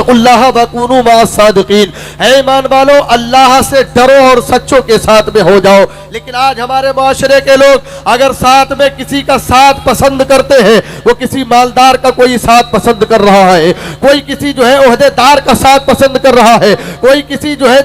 وَاتَّقُوا اللَّهَ وَكُونُوا مَعَ الصَّادِقِينَ۔ اے ایمان والو اللہ سے ڈرو اور سچوں کے ساتھ میں ہو جاؤ۔ لیکن آج ہمارے معاشرے کے لوگ اگر ساتھ میں کسی کا ساتھ پسند کرتے ہیں، وہ کسی مالدار کا کوئی ساتھ پسند کر رہا ہے، کوئی کسی جو ہے عہدے دار کا ساتھ پسند کر رہا ہے، کوئی کسی جو ہے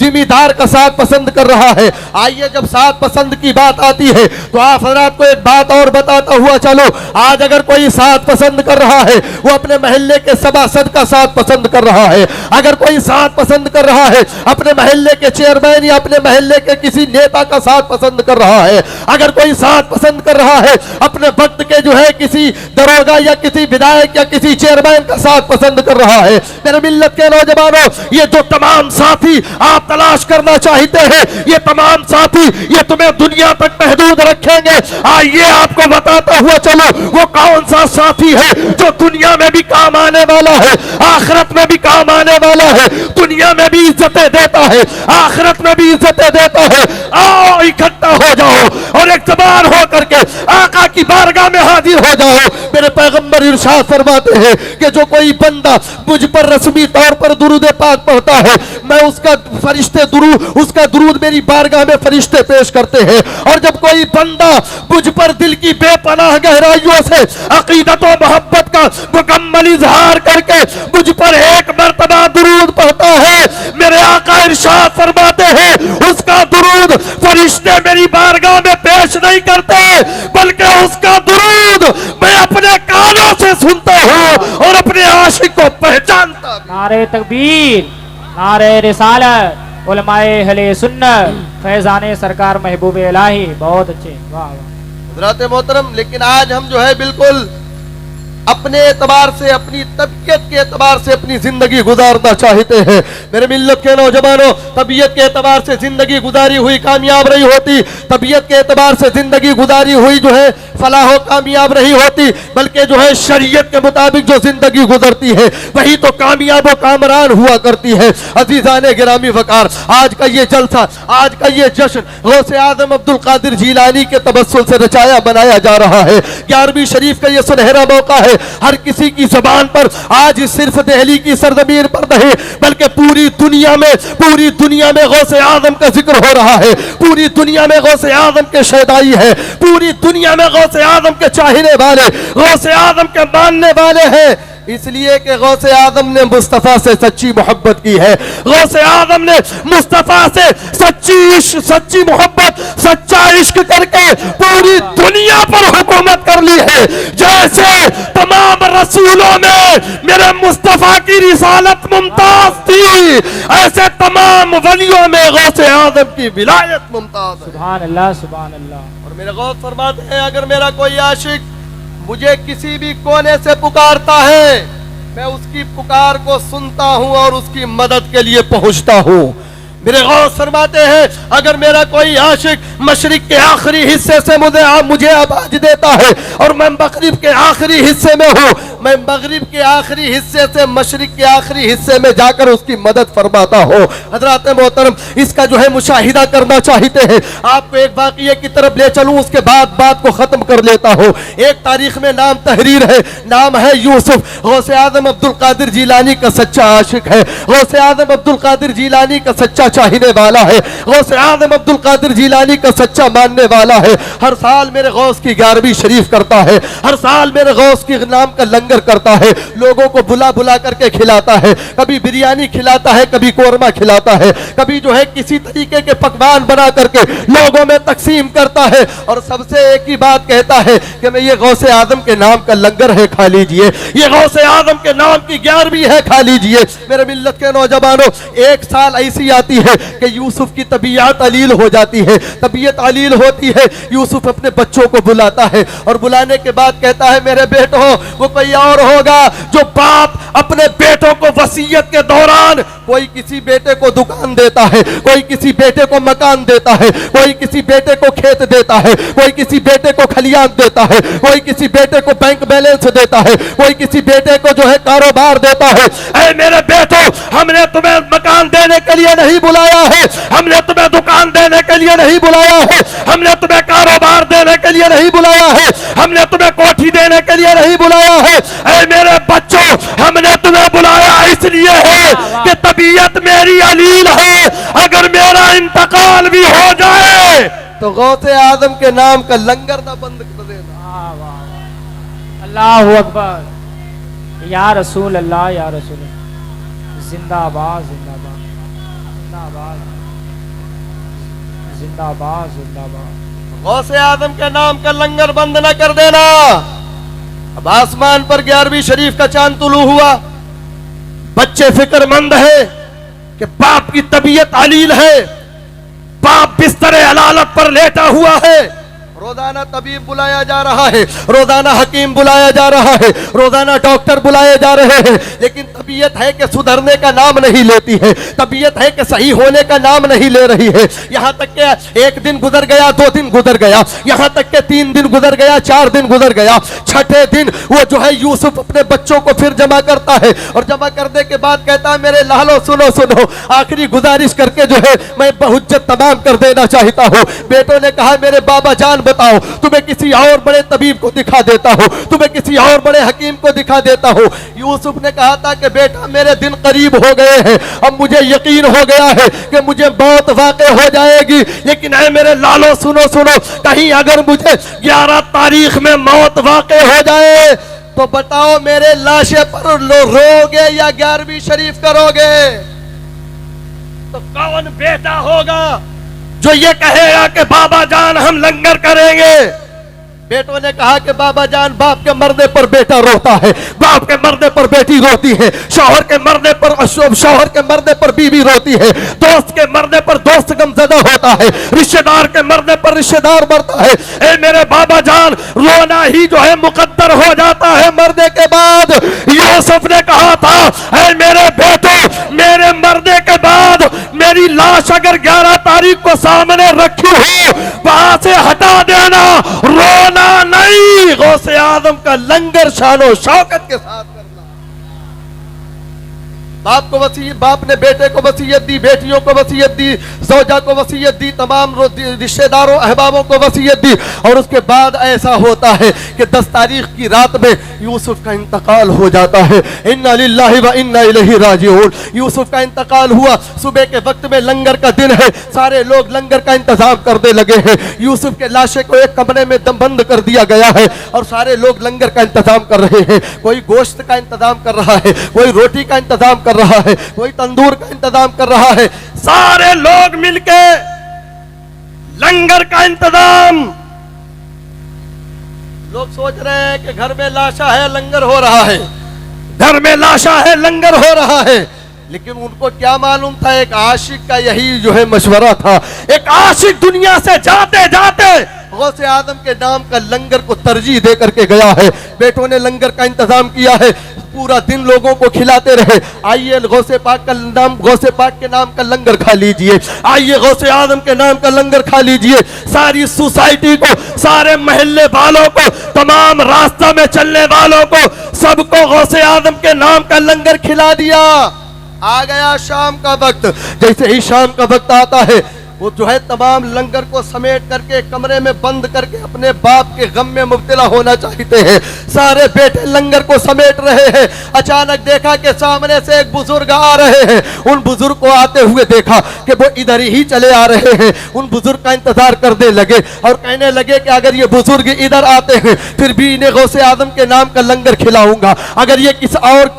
ذمہ دار کا ساتھ پسند کر رہا ہے۔ آئیے جب ساتھ پسند کی بات آتی ہے تو آپ حضرات کو ایک بات اور بتاتا ہوا چلو، آج اگر کوئی ساتھ پسند کر رہا ہے وہ اپنے محلے کے سباسد کا ساتھ پسند کر رہا ہے، اگر کوئی ساتھ پسند کر رہا ہے اپنے محلے کے چیئرمین یا اپنے محلے کے کسی نیتا کا ساتھ پسند کر رہا ہے، اگر کوئی ساتھ پسند کر رہا ہے اپنے وقت کے جو ہے کسی دروگا یا کسی ودھائک یا کسی چیئرمین کا ساتھ پسند کر رہا ہے۔ میرے ملت کے نوجوانوں، یہ جو تمام ساتھی آپ تلاش کرنا چاہتے ہیں، یہ تمام ساتھی یہ تمہیں دنیا تک محدود رکھیں گے۔ آئیے آپ کو بتاتا ہوا چلو وہ کون سا ساتھی ہے جو دنیا میں بھی کام آنے والا ہے، آخرت میں بھی کام آنے والا ہے، دنیا میں بھی عزتیں دیتا ہے، آخرت میں بھی عزتیں دیتا ہے۔ آؤ اکٹھا ہو جاؤ اور ایک زبان ہو کر کے آقا کی بارگاہ میں حاضر ہو جاؤ۔ میرے پیغمبر ارشاد فرماتے ہیں کہ جو کوئی بندہ مجھ پر رسمی طور پر درود پاک پڑھتا ہے، میں اس کا درود میری بارگاہ میں فرشتے پیش کرتے ہیں، اور جب کوئی بندہ مجھ پر دل کی بے پناہ گہرائیوں سے عقیدت و محبت کا مکمل اظہار کر کے مجھ پر ایک مرتبہ درود پڑھتا ہے، میرے آقا ارشاد فرماتے ہیں اس کا درود فرشتے میری بارگاہ میں پیش نہیں کرتے، بلکہ اس کا درود میں اپنے کانوں سے سنتا ہوں اور اپنے عاشق کو پہچانتا بھی۔ نعرہ تکبیر، نعرہ رسالت، علماء اہل سنت، فیضان سرکار محبوب الہی، بہت اچھے، واہ واہ حضرات محترم۔ لیکن آج ہم جو ہے بالکل اپنے اعتبار سے، اپنی طبیعت کے اعتبار سے اپنی زندگی گزارنا چاہتے ہیں۔ میرے ملت کے نوجوانوں، طبیعت کے اعتبار سے زندگی گزاری ہوئی کامیاب نہیں ہوتی، طبیعت کے اعتبار سے زندگی گزاری ہوئی جو ہے فلاح و کامیاب نہیں ہوتی، بلکہ جو ہے شریعت کے مطابق جو زندگی گزرتی ہے وہی تو کامیاب و کامران ہوا کرتی ہے۔ عزیزان گرامی وقار، آج کا یہ جلسہ، آج کا یہ جشن غوث اعظم عبدالقادر جیلانی کے تبسل سے رچایا بنایا جا رہا ہے۔ 11ویں شریف کا یہ سنہرا موقع ہے، ہر کسی کی زبان پر آج صرف دہلی کی سرزمین پر نہیں بلکہ پوری دنیا میں غوث اعظم کا ذکر ہو رہا ہے، پوری دنیا میں غوث اعظم کے شیدائی ہے، پوری دنیا میں غوث اعظم کے چاہنے والے، غوث اعظم کے ماننے والے ہیں، اس لیے کہ غوث اعظم نے مصطفیٰ سے سچی محبت کی ہے، غوث اعظم نے مصطفیٰ سے سچی محبت، سچا عشق کر کے پوری دنیا پر حکومت کر لی ہے۔ جیسے تمام رسولوں میں میرے مصطفیٰ کی رسالت ممتاز تھی، ایسے تمام ولیوں میں غوث اعظم کی ولایت ممتاز ہے۔ سبحان اللہ، سبحان اللہ۔ اور میرے غوث فرماتے ہیں اگر میرا کوئی عاشق مجھے کسی بھی کونے سے پکارتا ہے، میں اس کی پکار کو سنتا ہوں اور اس کی مدد کے لیے پہنچتا ہوں۔ میرے غوث فرماتے ہیں اگر میرا کوئی عاشق مشرق کے آخری حصے سے مجھے آواز دیتا ہے اور میں مغرب کے آخری حصے میں ہوں، میں مغرب کے آخری حصے سے مشرق کے آخری حصے میں جا کر اس کی مدد فرماتا ہوں۔ حضرات محترم، اس کا جو ہے مشاہدہ کرنا چاہتے ہیں، آپ کو ایک واقعے کی طرف لے چلوں، اس کے بعد بات کو ختم کر لیتا ہوں۔ ایک تاریخ میں نام تحریر ہے، نام ہے یوسف، غوث اعظم عبدالقادر جیلانی کا سچا عاشق ہے، غوث اعظم عبدالقادر جیلانی کا سچا چاہنے والا ہے، غوث اعظم عبدالقادر جیلانی کا سچا ماننے والا ہے۔ ہر سال میرے غوث کی 11ویں شریف کرتا ہے، ہر سال میرے غوث کی نام کا لنگر کرتا ہے، لوگوں کو بلا بلا کر کے کھلاتا ہے، کبھی بریانی کھلاتا ہے، کبھی قورمہ کھلاتا ہے، کبھی جو ہے کسی طریقے کے پکوان بنا کر کے لوگوں میں تقسیم کرتا ہے، اور سب سے ایک ہی بات کہتا ہے کہ میں یہ غوث اعظم کے نام کا لنگر ہے، کھا لیجئے، یہ غوث اعظم کے نام کی 11ویں ہے، کھا لیجئے۔ میرے ملت کے نوجوانوں، ایک سال ایسی آتی ہے کہ یوسف کی طبیعت علیل ہو جاتی ہے، طبیعت علیل ہوتی ہے، یوسف اپنے بچوں کو بلاتا ہے اور بلانے کے بعد کہتا ہے میرے بیٹوں، وہ کوئی اور ہوگا جو باپ اپنے بیٹوں کو وصیت کے دوران کوئی کسی بیٹے کو دکان دیتا ہے، کوئی کسی بیٹے کو مکان دیتا ہے، کوئی کسی بیٹے کو کھیت دیتا ہے، کوئی کسی بیٹے کو کھلیان دیتا ہے، کوئی کسی بیٹے کو بینک بیلنس دیتا ہے، کوئی کسی بیٹے کو جو ہے کاروبار دیتا ہے۔ اے میرے بیٹوں، ہم نے تمہیں مکان دینے کے لیے نہیں بلایا ہے، ہم نے تمہیں دکان دینے کے لیے نہیں بلایا ہے، ہم نے تمہیں کاروبار دینے کے لیے نہیں بلایا ہے، ہم نے تمہیں کوٹھی دینے کے لیے نہیں بلایا ہے۔ اے میرے بچوں، ہم نے تمہیں بلایا اس لیے طبیعت میری علیل ہے، اگر میرا انتقال بھی ہو جائے تو غوث اعظم کے نام کا لنگر نہ بند کر دینا۔ واہ واہ واہ، اللہ اکبر، یا رسول اللہ یا رسول اللہ، زندہ باد زندہ باد زندہ باد زندہ باد زندہ باد۔ غوث اعظم کے نام کا لنگر بند نہ کر دینا۔ اب آسمان پر 11ویں شریف کا چاند طلوع ہوا، بچے فکر مند ہے کہ باپ کی طبیعت علیل ہے، باپ بستر علالت پر لیٹا ہوا ہے، روزانہ طبیب بلایا جا رہا ہے، روزانہ حکیم بلایا جا رہا ہے، روزانہ ڈاکٹر بلائے جا رہے ہیں، لیکن طبیعت ہے کہ سدھرنے کا نام نہیں لیتی ہے، طبیعت ہے کہ صحیح ہونے کا نام نہیں لے رہی ہے۔ یہاں تک کہ 1 دن گزر گیا، 2 دن گزر گیا، یہاں تک کہ 3 دن گزر گیا، 4 دن گزر گیا، 6ٹھے دن وہ جو ہے یوسف اپنے بچوں کو پھر جمع کرتا ہے، اور جمع کرنے کے بعد کہتا ہے میرے لالو سنو، آخری گزارش کر کے جو ہے میں بحجت تمام کر دینا چاہتا ہوں۔ بیٹوں نے کہا میرے بابا جان بتاؤ، تمہیں کسی اور بڑے طبیب کو دکھا دیتا ہوں، تمہیں کسی اور بڑے حکیم کو دکھا دیتا ہوں۔ یوسف نے کہا تھا کہ بیٹا میرے دن قریب ہو گئے ہیں، اب مجھے یقین ہو گیا ہے کہ مجھے موت واقع ہو جائے گی، لیکن اے میرے لالو سنو، کہیں اگر مجھے 11 تاریخ میں موت واقع ہو جائے تو بتاؤ میرے لاشے پر رو گے یا 11ویں شریف کرو گے؟ تو کون بیٹا ہوگا جو یہ کہے گا کہ بابا جان ہم لنگر کریں گے؟ بیٹوں نے کہا کہ بابا جان باپ کے مرنے پر بیٹا روتا ہے، باپ کے مرنے پر بیٹی روتی ہے، شوہر کے مرنے پر بیوی روتی ہے، دوست کے مرنے پر دوست غمزدہ ہوتا ہے، رشتہ دار کے مرنے پر رشتہ دار مرتا ہے۔ اے میرے بابا جان رونا ہی جو ہے مقدر ہو جاتا ہے مرنے کے بعد۔ یوسف نے کہا تھا اے میرے بیٹو میرے مرنے کے بعد میری لاش اگر 11 تاریخ کو سامنے رکھی ہو وہاں سے ہٹا دینا، رونا نہیں، غوث اعظم کا لنگر شان و شوکت کے ساتھ کرنا۔ باپ نے بیٹے کو وصیت دی، بیٹیوں کو وصیت دی، زوجہ کو وصیت دی، تمام رشتہ داروں احبابوں کو وصیت دی، اور اس کے بعد ایسا ہوتا ہے کہ 10 تاریخ کی رات میں یوسف کا انتقال ہو جاتا ہے۔ انا للہ و انا الیہ راجعون۔ یوسف کا انتقال ہوا، صبح کے وقت میں لنگر کا دن ہے، سارے لوگ لنگر کا انتظام کرنے لگے ہیں۔ یوسف کے لاشے کو ایک کمرے میں دم بند کر دیا گیا ہے اور سارے لوگ لنگر کا انتظام کر رہے ہیں، کوئی گوشت کا انتظام کر رہا ہے، کوئی روٹی کا انتظام کر رہا ہے، کوئی تندور کا انتظام کر رہا ہے، سارے لوگ مل کے لنگر کا انتظام۔ لوگ سوچ رہے ہیں کہ گھر میں لاشا ہے لنگر ہو رہا ہے، گھر میں لاشا ہے لنگر ہو رہا ہے، لیکن ان کو کیا معلوم تھا ایک عاشق کا یہی جو ہے مشورہ تھا۔ ایک عاشق دنیا سے جاتے جاتے غوث اعظم کے نام کا لنگر کو ترجیح دے کر کے گیا ہے۔ بیٹوں نے لنگر کا انتظام کیا ہے، پورا دن لوگوں کو کھلاتے رہے، آئیے غوث پاک کے نام کا لنگر کھا لیجئے، آئیے غوث اعظم کے نام کا لنگر کھا لیجئے۔ ساری سوسائٹی کو، سارے محلے والوں کو، تمام راستہ میں چلنے والوں کو، سب کو غوث اعظم کے نام کا لنگر کھلا دیا۔ آ گیا شام کا وقت، جیسے ہی شام کا وقت آتا ہے وہ جو ہے تمام لنگر کو سمیٹ کر کے کمرے میں بند کر کے اپنے باپ کے غم میں مبتلا ہونا چاہتے ہیں۔ سارے بیٹے لنگر کو سمیٹ رہے ہیں، اچانک دیکھا کہ سامنے سے ایک بزرگ آ رہے ہیں۔ ان بزرگ کو آتے ہوئے دیکھا کہ وہ ادھر ہی چلے آ رہے ہیں۔ ان بزرگ کا انتظار کرنے لگے اور کہنے لگے کہ اگر یہ بزرگ ادھر آتے ہیں پھر بھی انہیں غوث اعظم کے نام کا لنگر کھلاؤں گا، اگر یہ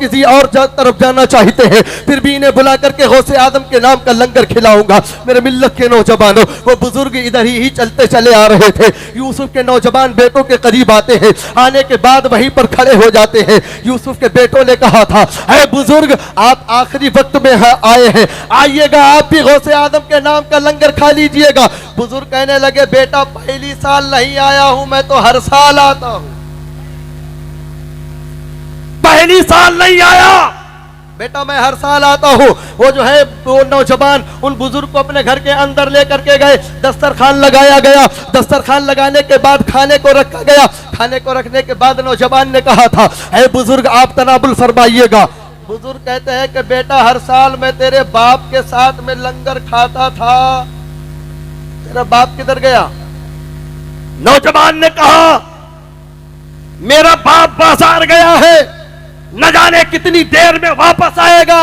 کسی اور طرف جانا چاہتے ہیں پھر بھی انہیں بلا کر کے غوث اعظم کے نام کا لنگر کھلاؤں گا۔ میرے ملت کے نوجوانوں، وہ بزرگ ادھر ہی چلتے چلے آ رہے تھے۔ یوسف کے نوجوان بیٹوں کے قریب آتے ہیں، آنے کے بعد وہیں پر کھڑے ہو جاتے ہیں۔ یوسف کے بیٹوں نے کہا تھا اے بزرگ آپ آخری وقت میں آئے ہیں، آئیے گا آپ بھی غوث اعظم کے نام کا لنگر کھا لیجئے گا۔ بزرگ کہنے لگے بیٹا پہلی سال نہیں آیا ہوں، میں تو ہر سال آتا ہوں۔ پہلی سال نہیں آیا بیٹا، میں ہر سال آتا ہوں۔ وہ جو ہے وہ نوجوان ان بزرگ کو اپنے گھر کے اندر لے کر کے گئے، دسترخوان لگایا گیا، دسترخوان لگانے کے بعد کھانے کو رکھا گیا۔ کھانے کو رکھنے کے بعد نوجوان نے کہا تھا اے بزرگ آپ تناول فرمائیے گا۔ بزرگ کہتے ہیں کہ بیٹا ہر سال میں تیرے باپ کے ساتھ میں لنگر کھاتا تھا، تیرا باپ کدھر گیا؟ نوجوان نے کہا میرا باپ بازار گیا ہے، نہ جانے کتنی دیر میں واپس آئے گا۔